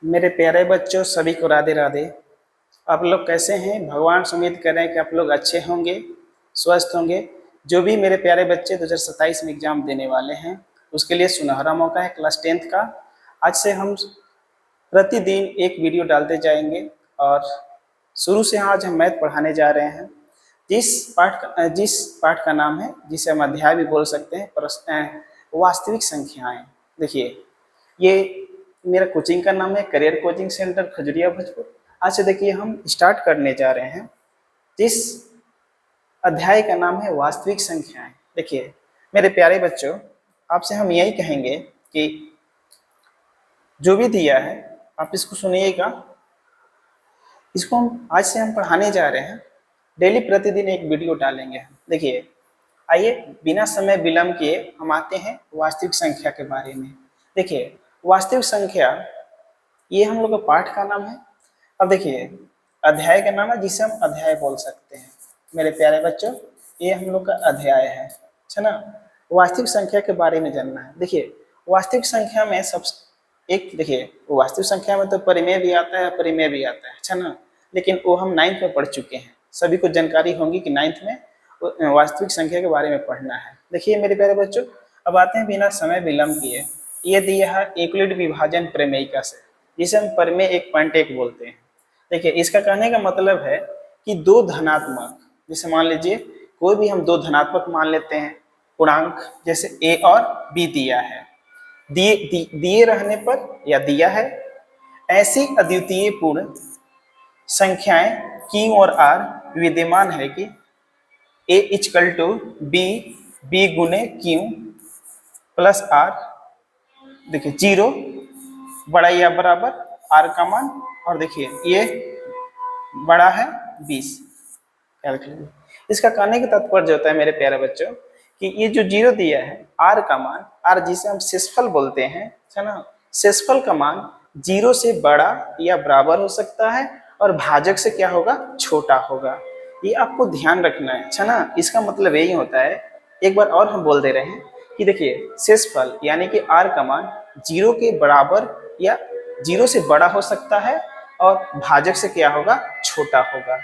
मेरे प्यारे बच्चों, सभी को राधे राधे। आप लोग कैसे हैं? भगवान से उम्मीद करें कि आप लोग अच्छे होंगे, स्वस्थ होंगे। जो भी मेरे प्यारे बच्चे 2027 में एग्जाम देने वाले हैं, उसके लिए सुनहरा मौका है क्लास 10th का। आज से हम प्रतिदिन एक वीडियो डालते जाएंगे और शुरू से आज हम मैथ पढ़ाने जा रहे हैं। जिस पाठ का नाम है, जिसे हम अध्याय भी बोल सकते हैं, वास्तविक संख्याएं। देखिए, ये मेरा कोचिंग का नाम है करियर कोचिंग सेंटर खजुरिया भोजपुर। आज से देखिए हम स्टार्ट करने जा रहे हैं। जिस अध्याय का नाम है वास्तविक संख्याएं। देखिए मेरे प्यारे बच्चों, आपसे हम यही कहेंगे कि जो भी दिया है आप इसको सुनिएगा। इसको हम आज से पढ़ाने जा रहे हैं। डेली प्रतिदिन एक वीडियो डालेंगे। देखिए, आइए बिना समय विलंब किए हम आते हैं वास्तविक संख्या के बारे में। देखिए, वास्तविक संख्या ये हम लोग का पाठ का नाम है। अब देखिए, अध्याय का नाम है जिसे हम अध्याय बोल सकते हैं। मेरे प्यारे बच्चों, ये हम लोग का अध्याय है, अच्छा ना। वास्तविक संख्या के बारे में जानना है। देखिए, वास्तविक संख्या में देखिए, वास्तविक संख्या में तो परिमेय भी आता है, अपरिमेय भी आता है, अच्छा ना। लेकिन वो हम 9th में पढ़ चुके हैं। सभी को जानकारी होगी कि 9th में वास्तविक संख्या के बारे में पढ़ना है। देखिए मेरे प्यारे बच्चों, अब आते हैं बिना समय विलंब किए। ये दिया है यूक्लिड विभाजन प्रमेयिका से, जिसे हम प्रमेय 1.1 बोलते हैं। देखिए, इसका कहने का मतलब है कि दो धनात्मक, जैसे मान लीजिए कोई भी हम दो धनात्मक मान लेते हैं पूर्णांक, जैसे a और b दिया है, दिए रहने पर या दिया है, ऐसी अद्वितीय पूर्ण संख्याएं q और r विद्यमान है कि a इक्वल टू b गुने q प्लस r। देखिए, 0 बड़ा या बराबर r का मान, और देखिए ये बड़ा है 20। इसका कहने का तात्पर्य होता है मेरे प्यारे बच्चों कि ये जो 0 दिया है, r का मान, r जिसे हम शेषफल बोलते हैं, है ना। शेषफल का मान 0 से बड़ा या बराबर हो सकता है और भाजक से क्या होगा, छोटा होगा। ये आपको ध्यान रखना है, अच्छा ना। इसका मतलब यही होता है, एक बार और हम बोल दे रहे हैं कि देखिए, शेषफल यानी कि r का मान 0 के बराबर या 0 से बड़ा हो सकता है और भाजक से क्या होगा, छोटा होगा,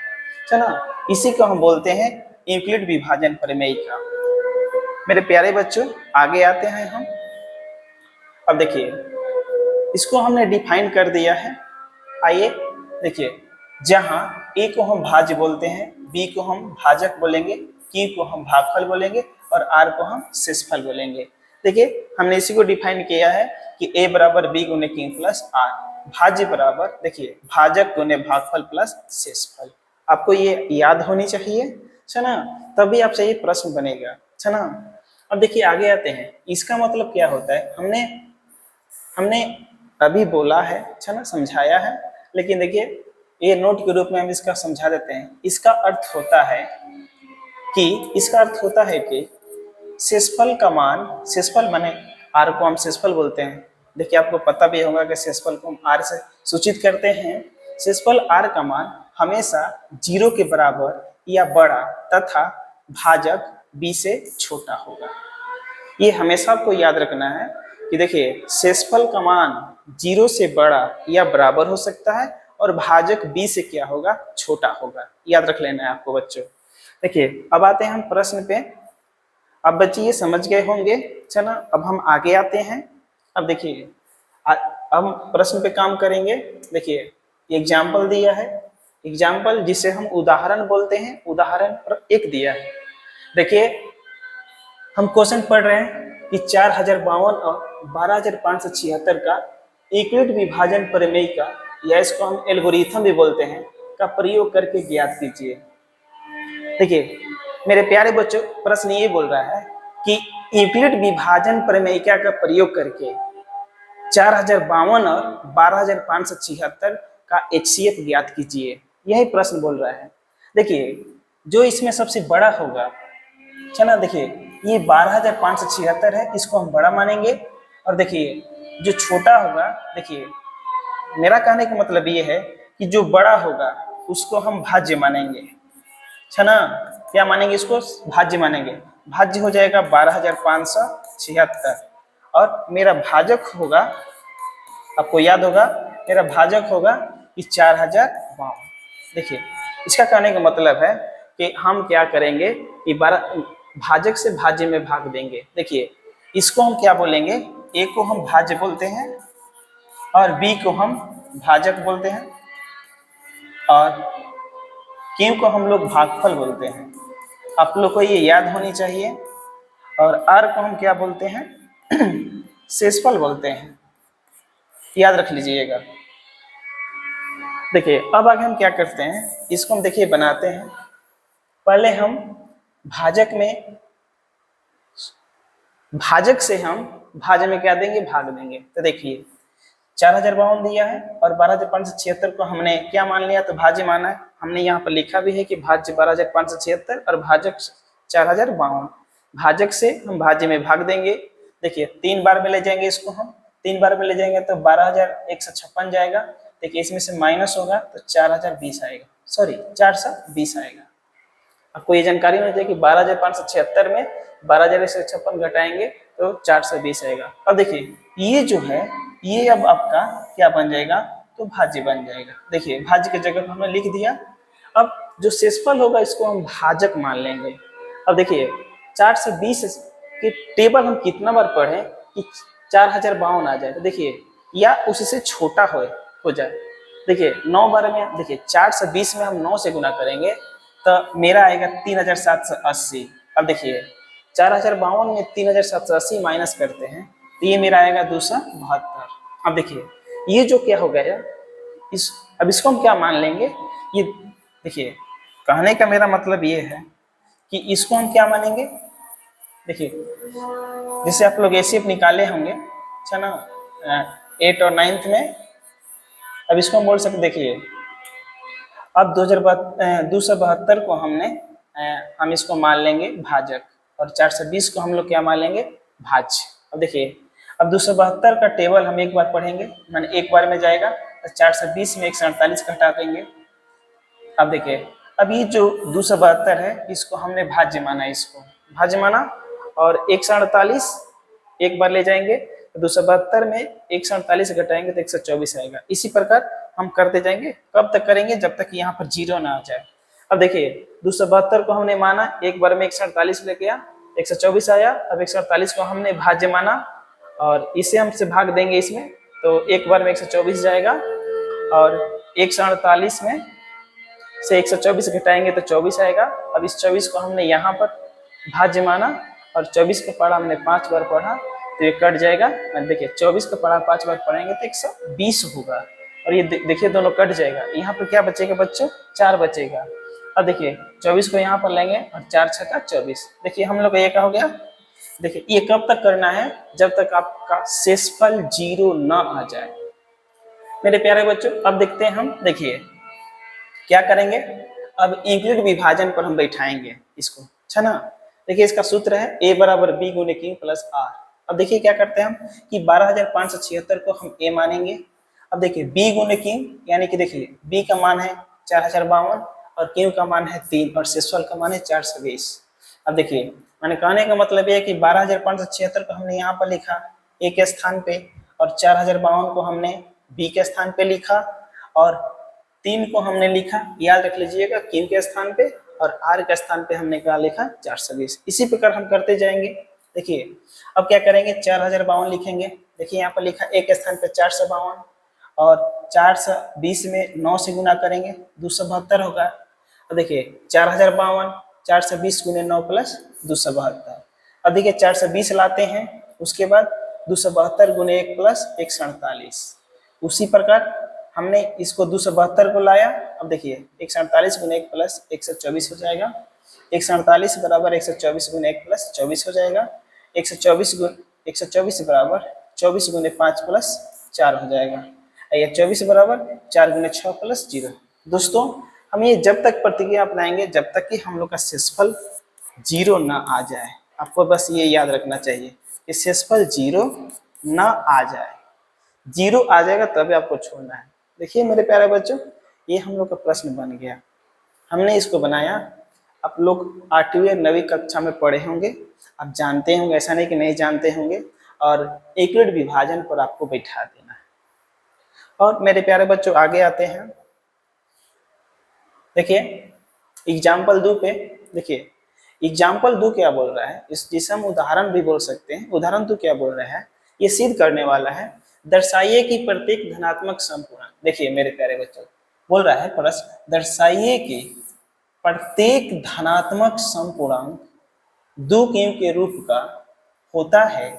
है ना। इसी को हम बोलते हैं यूक्लिड विभाजन प्रमेयिका। मेरे प्यारे बच्चों, आगे आते हैं हम। अब देखिए, इसको हमने डिफाइन कर दिया है। आइए देखिए, जहां a को हम भाज्य बोलते हैं, b को हम भाजक बोलेंगे, q को हम भागफल बोलेंगे और r को हम शेषफल बोलेंगे। देखिए, हमने इसी को डिफाइन किया है कि a बराबर b गुने q प्लस r, भाज्य बराबर देखिए भाजक गुने भागफल प्लस शेषफल। आपको ये याद होनी चाहिए, है ना, तभी आपसे ये प्रश्न बनेगा, है ना। अब देखिए आगे आते हैं। इसका मतलब क्या होता है, हमने अभी बोला है ना, समझाया है, लेकिन देखिए ये नोट के रूप में हम इसका समझा देते हैं। इसका अर्थ होता है कि शेषफल का मान, शेषफल माने r को हम शेषफल बोलते हैं। देखिए, आपको पता भी होगा कि शेषफल को हम r से सूचित करते हैं। शेषफल r का मान हमेशा 0 के बराबर या बड़ा तथा भाजक b से छोटा होगा। ये हमेशा आपको याद रखना है कि देखिए, शेषफल का मान 0 से बड़ा या बराबर हो सकता है और भाजक b से क्या होगा, छोटा होगा। याद रख लेना है आपको बच्चों। देखिए, अब आते हैं हम प्रश्न पे। अब बच्चे ये समझ गए होंगे, चलो अब हम आगे आते हैं। अब देखिए, अब प्रश्न पे काम करेंगे। देखिए, एग्जाम्पल दिया है, एग्जाम्पल जिसे हम उदाहरण बोलते हैं। उदाहरण 1 दिया है। देखिए, हम क्वेश्चन पढ़ रहे हैं कि 4052 और 12576 का यूक्लिड विभाजन प्रमेय का, या इसको हम एल्गोरिथम भी बोलते हैं, का प्रयोग करके ज्ञात कीजिए। देखिए मेरे प्यारे बच्चों, प्रश्न ये बोल रहा है कि यूक्लिड विभाजन प्रमेयिका का प्रयोग करके 4052 और 12576 का HCF ज्ञात कीजिए। यही प्रश्न बोल रहा है। देखिए, जो इसमें सबसे बड़ा होगा, चला, देखिए ये 12576 है, इसको हम बड़ा मानेंगे। और देखिए, जो छोटा होगा, देखिए मेरा कहने का मतलब ये है कि जो बड़ा होगा उसको हम भाज्य मानेंगे, है ना। क्या मानेंगे, इसको भाज्य मानेंगे। भाज्य हो जाएगा 12576 और मेरा भाजक होगा, आपको याद होगा मेरा भाजक होगा कि 4052। देखिए इसका कहने का मतलब है कि हम क्या करेंगे कि 12 भाजक से भाज्य में भाग देंगे। देखिए इसको हम क्या बोलेंगे, ए को हम भाज्य बोलते हैं और बी को हम भाजक बोलते हैं और क्यू को हम लोग भागफल बोलते हैं। आप लोग को ये याद होनी चाहिए। और आर को हम क्या बोलते हैं, शेषफल बोलते हैं, याद रख लीजिएगा। देखिए अब आगे हम क्या करते हैं, इसको हम देखिए बनाते हैं। पहले हम भाजक में, भाजक से हम भाज्य में क्या देंगे, भाग देंगे। तो देखिए 4052 दिया है और 12576 को हमने क्या मान लिया, तो भाज्य माना है। हमने यहाँ पर लिखा भी है कि भाज्य 12576 और भाजक 4052। भाजक से हम भाज्य में भाग देंगे। देखिए 3 बार में ले जाएंगे इसको, हम 3 बार में ले जाएंगे तो 12156 जाएगा। देखिए इसमें से माइनस होगा तो 4020 आएगा, सॉरी 420 आएगा। आपको ये जानकारी होनी चाहिए कि 12576 में 12156 घटाएंगे तो 420 आएगा। अब देखिए ये जो है ये अब आपका क्या बन जाएगा, तो भाज्य बन जाएगा। देखिए भाज्य की जगह हमने लिख दिया। अब जो शेषफल होगा इसको हम भाजक मान लेंगे। अब देखिए 420 के टेबल हम कितना बार पढ़े कि 4052 आ जाए। तो देखिए या उससे छोटा हो जाए। देखिए 9 बार में, देखिए 420 में हम 9 से गुना करेंगे तो मेरा आएगा 3780। अब देखिए 4052 में 3780 माइनस करते हैं तो ये मेरा आएगा 272। अब देखिए ये जो क्या हो गया अब इसको हम क्या मान लेंगे, ये देखिए कहने का मेरा मतलब ये है कि इसको हम क्या मानेंगे। देखिए जैसे आप लोग एसीएफ निकाले होंगे, अच्छा ना, 8 और 9th में। अब इसको हम बोल सकते, देखिए अब 272 को हम इसको मान लेंगे भाजक और 420 को हम लोग क्या मान लेंगे, भाज्य। अब देखिए अब 272 का टेबल हम एक बार पढ़ेंगे, मैंने एक बार में जाएगा तो 420 में 148 घटा देंगे। अब देखिए अब ये जो 272 है इसको हमने भाज्य माना, इसको भाज्य माना और 148 एक बार ले जाएंगे तो 272 में 148 घटाएंगे तो 124 आएगा। इसी प्रकार हम करते जाएंगे, कब तक करेंगे, जब तक यहाँ पर जीरो ना आ जाए। अब देखिए 272 को हमने माना, एक बार में 148 लेके आया 124 आया। अब 148 को हमने भाज्य माना और इसे हमसे भाग देंगे इसमें तो एक बार में 124 जाएगा और 148 में से 124 घटाएंगे तो 24 आएगा। अब इस 24 को हमने यहाँ पर भाज्य माना और 24 का पढ़ा हमने 5 बार पढ़ा तो ये कट जाएगा। देखिए 24 का पढ़ा 5 बार पढ़ेंगे तो 120 होगा और ये देखिए दोनों कट जाएगा। यहाँ पर क्या बचेगा बच्चों, 4 बचेगा। अब देखिए 24 को यहाँ पर लेंगे और 4 छक्का 24। देखिए हम लोग का ये क्या हो गया। देखिए ये कब तक करना है, जब तक आपका शेषफल 0 ना आ जाए मेरे प्यारे बच्चों। अब देखते हैं हम, देखिए क्या करेंगे, अब इंक्लूड विभाजन पर हम बैठाएंगे इसको, अच्छा ना। देखिए इसका सूत्र है a बराबर b गुने q प्लस r। अब देखिए क्या करते हैं हम कि 12576 को हम a मानेंगे। अब देखिए b गुने q यानी कि देखिए b का मान है 4052 और q का मान है 3 और शेषफल का मान है 420। अब देखिए मैंने कहने का मतलब ये है कि 12576 को हमने यहाँ पर लिखा a के स्थान पे और 4052 को हमने b के स्थान पे लिखा और 3 को हमने लिखा, याद रख लीजिएगा, q के स्थान पे और r के स्थान पे हमने क्या लिखा 420। इसी प्रकार हम करते जाएंगे। देखिए अब क्या करेंगे, 4052 लिखेंगे। देखिए यहाँ पर लिखा एक स्थान पे 452 और 420 में 9 से गुना करेंगे 272 होगा। अब देखिए 4052 420 गुने 9 प्लस 272। अब देखिए 420 लाते हैं, उसके बाद 272 गुने 1 प्लस 148। उसी प्रकार हमने इसको 272 को लाया। अब देखिए 148 गुने 1 प्लस 124 हो जाएगा। 148 बराबर 124 गुने 1 प्लस 24 हो जाएगा। 124 बराबर 24 गुने 5 प्लस 4 हो जाएगा। ये 24 बराबर 4 गुने 6 प्लस 0। दोस्तों हम ये जब तक प्रतिक्रिया अपनाएंगे जब तक कि हम लोग का शेषफल 0 ना आ जाए। आपको बस ये याद रखना चाहिए कि शेषफल 0 ना आ जाए। 0 आ जाएगा तभी आपको छोड़ना है। देखिए मेरे प्यारे बच्चों ये हम लोग का प्रश्न बन गया, हमने इसको बनाया। आप लोग 8वीं और 9वीं कक्षा में पढ़े होंगे, आप जानते होंगे, ऐसा नहीं कि नहीं जानते होंगे। और यूक्लिड विभाजन पर आपको बैठा देना है और मेरे प्यारे बच्चों आगे आते हैं। देखिए एग्जाम्पल 2 पे देखिए, एग्जाम्पल 2 क्या बोल रहा है, इस जिसे हम उदाहरण भी बोल सकते हैं। उदाहरण 2 क्या बोल रहा है, ये सिद्ध करने वाला है, दर्शाइए कि प्रत्येक धनात्मक समपूर्णांक। देखिए मेरे प्यारे बच्चों बोल रहा है प्रश्न, दर्शाइए कि प्रत्येक धनात्मक समपूर्णांक 2 के रूप का होता है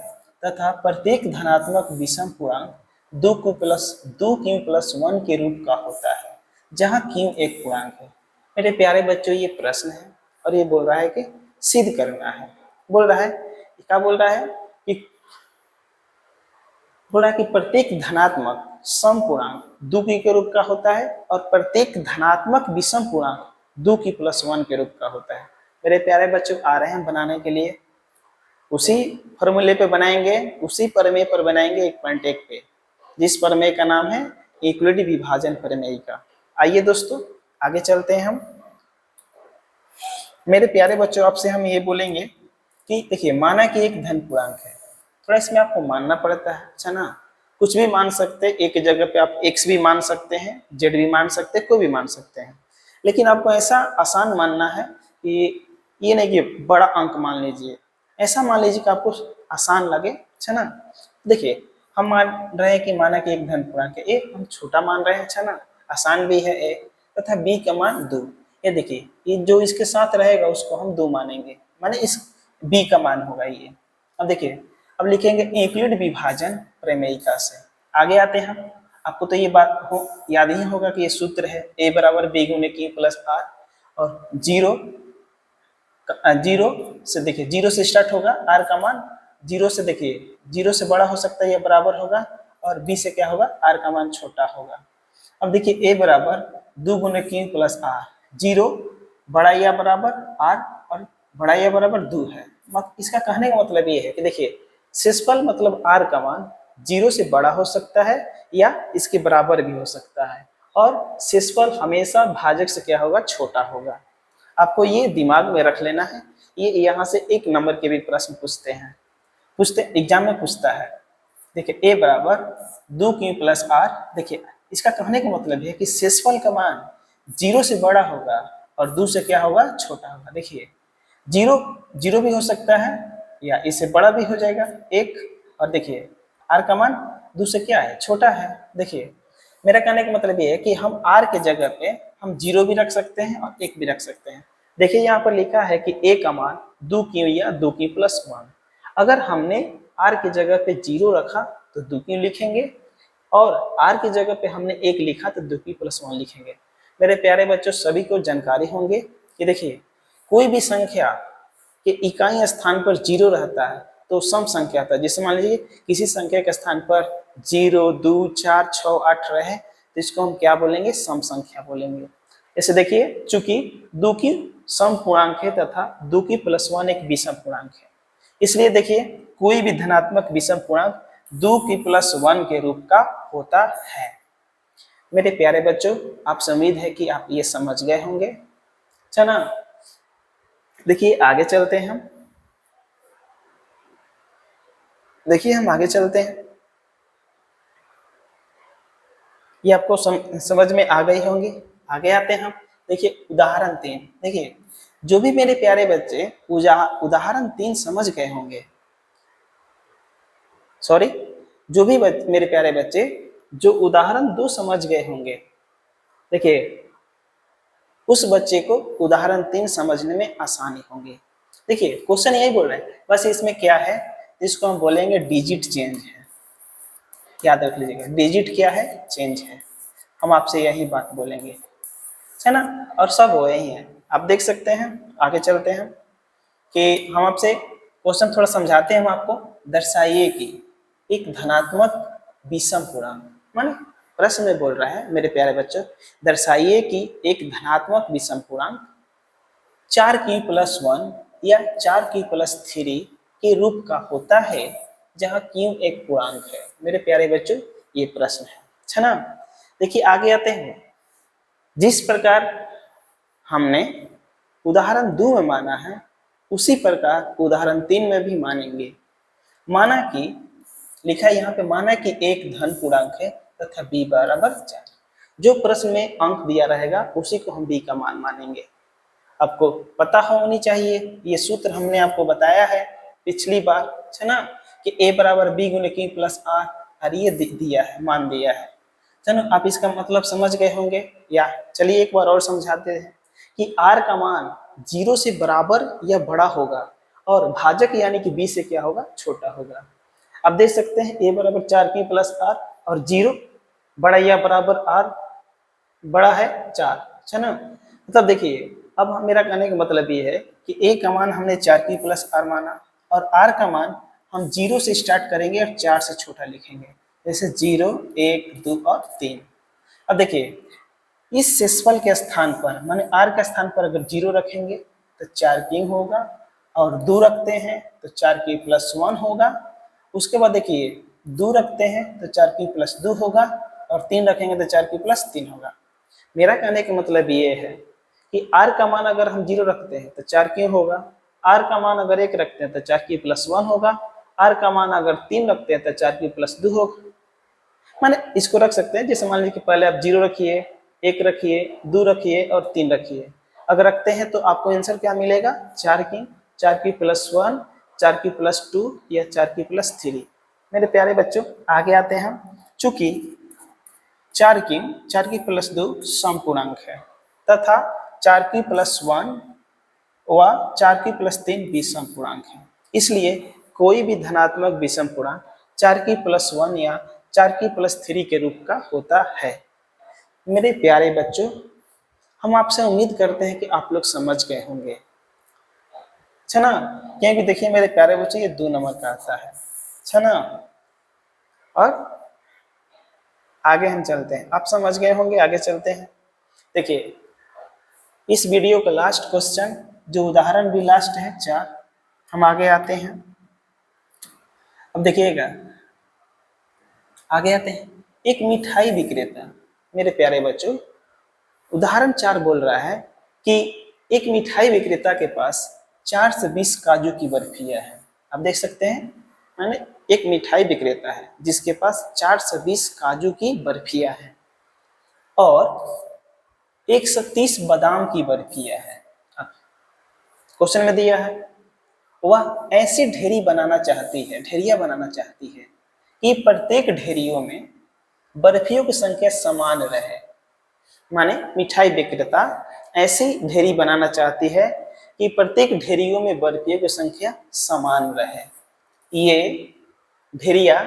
तथा प्रत्येक धनात्मक विषम पूर्णांक 2q+1 के रूप का होता है, जहाँ q एक पूर्णांक है। मेरे प्यारे बच्चों ये प्रश्न है और ये बोल रहा है कि सिद्ध करना है। बोल रहा है क्या बोल रहा है कि प्रत्येक धनात्मक समपूर्णांक 2q के रूप का होता है और प्रत्येक धनात्मक विषम पूर्णांक 2q+1 के रूप का होता है। मेरे प्यारे बच्चों आ रहे हैं बनाने के लिए, उसी फॉर्मूले पे बनाएंगे, उसी प्रमेय पर बनाएंगे 1.1 पे, जिस प्रमेय का नाम है यूक्लिड विभाजन प्रमेय का। आइए दोस्तों आगे चलते हैं हम। मेरे प्यारे बच्चों आपसे हम ये बोलेंगे कि देखिए माना कि एक धन पूर्णांक है, थोड़ा इसमें आपको मानना पड़ता है, अच्छा ना। कुछ भी मान सकते हैं, एक जगह पे आप x भी मान सकते हैं, z भी मान सकते हैं, कोई भी मान सकते हैं, लेकिन आपको ऐसा आसान मानना है कि ये नहीं कि बड़ा अंक मान लीजिए, ऐसा मान लीजिए कि आपको आसान लगे, अच्छा ना। देखिए हम मान रहे हैं कि माना कि एक धन पूर्णांक है, ए हम छोटा मान रहे हैं, अच्छा ना, आसान भी है ए, तथा b का मान 2। ये देखिए ये जो इसके साथ रहेगा उसको हम 2 मानेंगे, माने इस b का मान होगा ये। अब देखिए अब लिखेंगे यूक्लिड विभाजन प्रमेयिका से। आगे आते हैं हम। आपको तो ये बात याद ही होगा कि ये सूत्र है a बराबर b गुने q प्लस r, और जीरो से देखिए, जीरो से स्टार्ट होगा, r का मान जीरो से, देखिए जीरो से बड़ा हो सकता है या बराबर होगा, और b से क्या होगा, r का मान छोटा होगा। अब देखिए a बराबर 2 गुने q प्लस r, जीरो बड़ा या बराबर r और बड़ा या बराबर 2 है। इसका कहने का मतलब ये है कि देखिए शेषफल मतलब r का मान जीरो से बड़ा हो सकता है या इसके बराबर भी हो सकता है, और शेषफल हमेशा भाजक से क्या होगा, छोटा होगा। आपको ये दिमाग में रख लेना है। ये यहाँ से 1 नंबर के भी प्रश्न पूछते एग्जाम में पूछता है। देखिए a बराबर 2q प्लस r, देखिए इसका कहने का मतलब है कि शेषफल का मान जीरो से बड़ा होगा और 2 से क्या होगा, छोटा होगा। देखिए जीरो भी हो सकता है या इससे बड़ा भी हो जाएगा 1, और देखिए r का मान 2 से क्या है, छोटा है। देखिए मेरा कहने का मतलब ये है कि हम r के जगह पे हम 0 भी रख सकते हैं और 1 भी रख सकते हैं। देखिए यहाँ पर लिखा है कि a का मान 2q या 2q+1। अगर हमने r की जगह पे 0 रखा तो 2q लिखेंगे, और r की जगह पे हमने 1 लिखा तो 2q+1 लिखेंगे। मेरे प्यारे बच्चों सभी को जानकारी होंगे कि देखिए कोई भी संख्या के इकाई स्थान पर 0 रहता है तो सम संख्या था। जैसे मान लीजिए किसी संख्या के स्थान पर 0, 2, 4, 6, 8 रहे तो इसको हम क्या बोलेंगे, सम संख्या बोलेंगे। जैसे देखिए चूंकि 2 की सम पूर्णांक है तथा 2q+1 एक विषम पूर्णांक है, इसलिए देखिए कोई भी धनात्मक विषम पूर्णांक 2q+1 के रूप का होता है। मेरे प्यारे बच्चों आपसे उम्मीद है कि आप ये समझ गए होंगे, चला। देखिए आगे चलते हैं हम। देखिए हम आगे चलते हैं, ये आपको समझ में आ गई होंगी। आगे आते हैं हम। देखिए उदाहरण 3। देखिए जो भी मेरे प्यारे बच्चे उदाहरण 3 समझ गए होंगे, सॉरी जो भी मेरे प्यारे बच्चे जो उदाहरण 2 समझ गए होंगे, देखिए उस बच्चे को उदाहरण 3 समझने में आसानी होगी। देखिए क्वेश्चन यही बोल रहे हैं, बस इसमें क्या है, इसको हम बोलेंगे डिजिट चेंज है। याद रख लीजिएगा, डिजिट क्या है, चेंज है। हम आपसे यही बात बोलेंगे, है ना, और सब वो यही है। आप देख सकते हैं। आगे चलते हैं कि हम आपसे क्वेश्चन थोड़ा समझाते हैं हम आपको। दर्शाइए कि एक धनात्मक विषम पूर्णांक, माने प्रश्न में बोल रहा है मेरे प्यारे बच्चों, दर्शाइए कि एक धनात्मक विषम पूर्णांक 4q+1 या 4q+3 के रूप का होता है जहां q एक पूर्णांक है। मेरे प्यारे बच्चों ये प्रश्न है ना। देखिए आगे आते हैं। जिस प्रकार हमने उदाहरण 2 में माना है उसी प्रकार उदाहरण 3 में भी मानेंगे। माना कि लिखा है यहाँ पे, माना कि एक धन पूर्णांक है तथा b बराबर 4। जो प्रश्न में अंक दिया रहेगा उसी को हम b का मान मानेंगे। आपको पता होनी चाहिए, ये सूत्र हमने आपको बताया है पिछली बार, है ना, कि a बराबर b गुने q प्लस r, और ये दिया है, मान दिया है। चलो आप इसका मतलब समझ गए होंगे, या चलिए एक बार और समझाते हैं कि r का मान 0 से बराबर या बड़ा होगा और भाजक यानी कि b से क्या होगा, छोटा होगा। आप देख सकते हैं a बराबर 4p प्लस r और 0 बड़ा या बराबर r बड़ा है 4, है ना। मतलब देखिए, अब मेरा कहने का मतलब ये है कि a का मान हमने 4p प्लस r माना और r का मान हम 0 से स्टार्ट करेंगे और 4 से छोटा लिखेंगे, जैसे 0, 1, 2 और 3। अब देखिए, इस शेषफल के स्थान पर माने r के स्थान पर अगर 0 रखेंगे तो 4p होगा, और 2 रखते हैं तो 4p प्लस 1 होगा। उसके बाद देखिए 2 रखते हैं तो 4p प्लस 2 होगा, और 3 रखेंगे तो 4p प्लस 3 होगा। मेरा कहने का मतलब ये है कि r का मान अगर हम 0 रखते हैं तो 4p होगा, r का मान अगर 1 रखते हैं तो 4p प्लस 1 होगा, r का मान अगर 3 रखते हैं तो 4p प्लस 2 होगा। माने इसको रख सकते हैं, जैसे मान लीजिए कि पहले आप 0 रखिए, 1 रखिए, 2 रखिए और 3 रखिए। अगर रखते हैं तो आपको आंसर क्या मिलेगा, 4p प्लस 1, 4p प्लस 2 या 4p प्लस 3। मेरे प्यारे बच्चों आगे आते हैं हम। चूंकि 4p प्लस 2 समपूर्णांक है तथा 4p प्लस 1 व 4p प्लस 3 विषम पूर्णांक है, इसलिए कोई भी धनात्मक विषम पूर्णांक 4p प्लस 1 या 4p प्लस 3 के रूप का होता है। मेरे प्यारे बच्चों, हम आपसे उम्मीद करते हैं कि आप लोग समझ गए होंगे, अच्छा ना, क्योंकि देखिए मेरे प्यारे बच्चों ये 2 नंबर का आता है, अच्छा ना। और आगे हम चलते हैं, आप समझ गए होंगे, आगे चलते हैं। देखिए इस वीडियो का लास्ट क्वेश्चन, जो उदाहरण भी लास्ट है 4, हम आगे आते हैं। अब देखिएगा, आगे आते हैं। एक मिठाई विक्रेता, मेरे प्यारे बच्चों उदाहरण 4 बोल रहा है कि एक मिठाई विक्रेता के पास 4 से 20 काजू की बर्फियां हैं। आप देख सकते हैं, माने एक मिठाई विक्रेता है जिसके पास 4 से 20 काजू की बर्फियां हैं और 130 बादाम की बर्फियां हैं। क्वेश्चन में दिया है, वह ऐसी ढेरियां बनाना चाहती है कि प्रत्येक ढेरियों में बर्फियों की संख्या समान रहे। माने मिठाई विक्रेता ऐसी ढेरी बनाना चाहती है कि प्रत्येक ढेरियों में बर्फियों की संख्या समान रहे। ये ढेरिया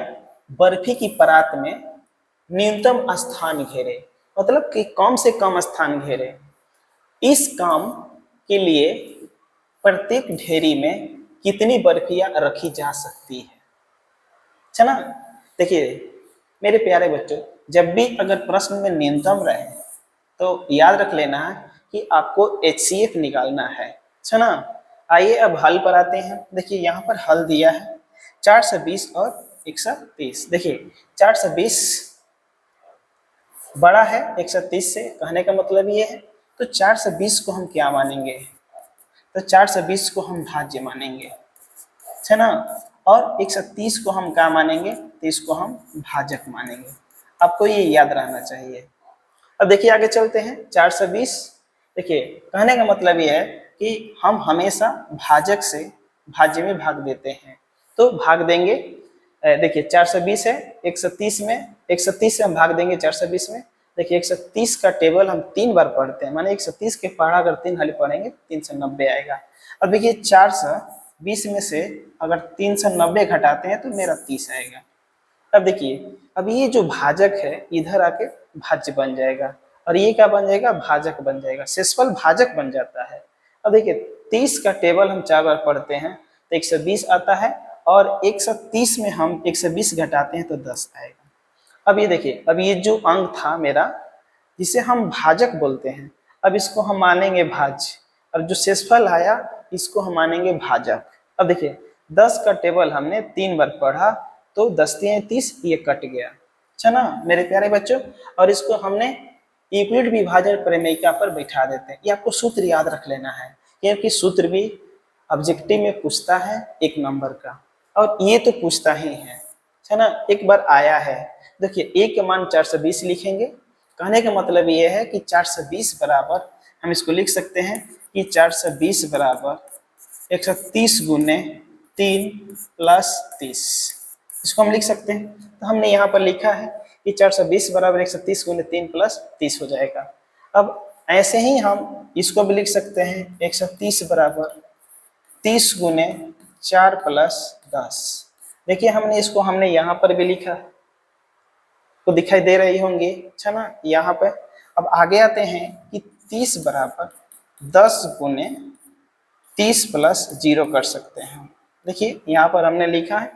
बर्फी की परात में न्यूनतम स्थान घेरे, मतलब कि कम से कम स्थान घेरे। इस काम के लिए प्रत्येक ढेरी में कितनी बर्फियां रखी जा सकती है, अच्छा ना। देखिए मेरे प्यारे बच्चों, जब भी अगर प्रश्न में न्यूनतम रहे तो याद रख लेना है कि आपको HCF निकालना है, अच्छा ना। आइए अब हल पर आते हैं। देखिए यहाँ पर हल दिया है 4 से 20 और 130। देखिए 4 से 20 बड़ा है 130 से, कहने का मतलब ये है। तो 4 से 20 को हम क्या मानेंगे, तो 4 से 20 को हम भाज्य मानेंगे, है ना। और 130 को हम क्या मानेंगे, तो इसको हम भाजक मानेंगे। आपको ये याद रहना चाहिए। अब देखिए आगे चलते हैं। 4 से 20, देखिए कहने का मतलब ये है कि हम हमेशा भाजक से भाज्य में भाग देते हैं, तो भाग देंगे। देखिए 4 से 20 है 130 में, 130 से हम भाग देंगे 4 से 20 में। देखिए 130 का टेबल हम 3 बार पढ़ते हैं, माने 130 के पढ़ा अगर 3 हाली पढ़ेंगे 390 आएगा। अब देखिए 4 से 20 में से अगर 390 घटाते हैं तो मेरा 30 आएगा। अब देखिए अब ये जो भाजक है इधर आके भाज्य बन जाएगा और ये क्या बन जाएगा, भाजक बन जाएगा, शेषफल भाजक बन जाता है। अब देखिए 30 का टेबल हम 4 बार पढ़ते हैं तो 120 आता है और 130 में हम 120 घटाते हैं तो 10 आएगा। अब ये देखिए, अब ये जो अंक था मेरा जिसे हम भाजक बोलते हैं, अब इसको हम मानेंगे भाज्य और जो शेषफल आया इसको हम मानेंगे भाजक। अब देखिए 10 का टेबल हमने 3 बार पढ़ा तो 10 3 30, ये कट गया, अच्छा ना मेरे प्यारे बच्चों। और इसको हमने यूक्लिड विभाजन प्रमेयिका पर बैठा देते हैं। ये आपको सूत्र याद रख लेना है क्योंकि सूत्र भी ऑब्जेक्टिव में पूछता है 1 नंबर का, और ये तो पूछता ही है, है ना, एक बार आया है। देखिए a के मान 420 लिखेंगे। कहने का मतलब ये है कि 420 बराबर हम इसको लिख सकते हैं कि 420 बराबर 130 गुने 3 प्लस 30। इसको हम लिख सकते हैं। तो हमने यहाँ पर लिखा है कि 420 बराबर 130 गुने 3 प्लस 30 हो जाएगा। अब ऐसे ही हम इसको भी लिख सकते हैं 130 बराबर 30 गुने 4 प्लस 10। देखिए हमने यहाँ पर भी लिखा, तो दिखाई दे रही होंगी, अच्छा ना, यहाँ पे। अब आगे आते हैं कि 30 बराबर 10 गुने 30 प्लस 0 कर सकते हैं। देखिए यहाँ पर हमने लिखा है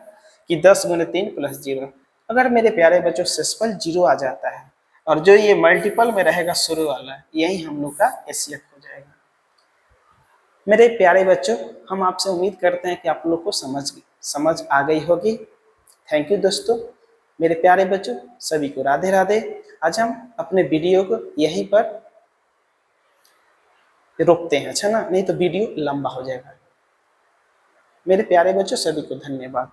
कि 10 गुने 3 प्लस 0। अगर मेरे प्यारे बच्चों सेसफल 0 आ जाता है और जो ये मल्टीपल में रहेगा शुरू वाला, यही हम लोग का एचसीएफ हो जाएगा। मेरे प्यारे बच्चों, हम आपसे उम्मीद करते हैं कि आप लोग को समझ आ गई होगी। थैंक यू दोस्तों। मेरे प्यारे बच्चों, सभी को राधे राधे। आज हम अपने वीडियो को यहीं पर रोकते हैं, अच्छा ना, नहीं तो वीडियो लंबा हो जाएगा। मेरे प्यारे बच्चों, सभी को धन्यवाद।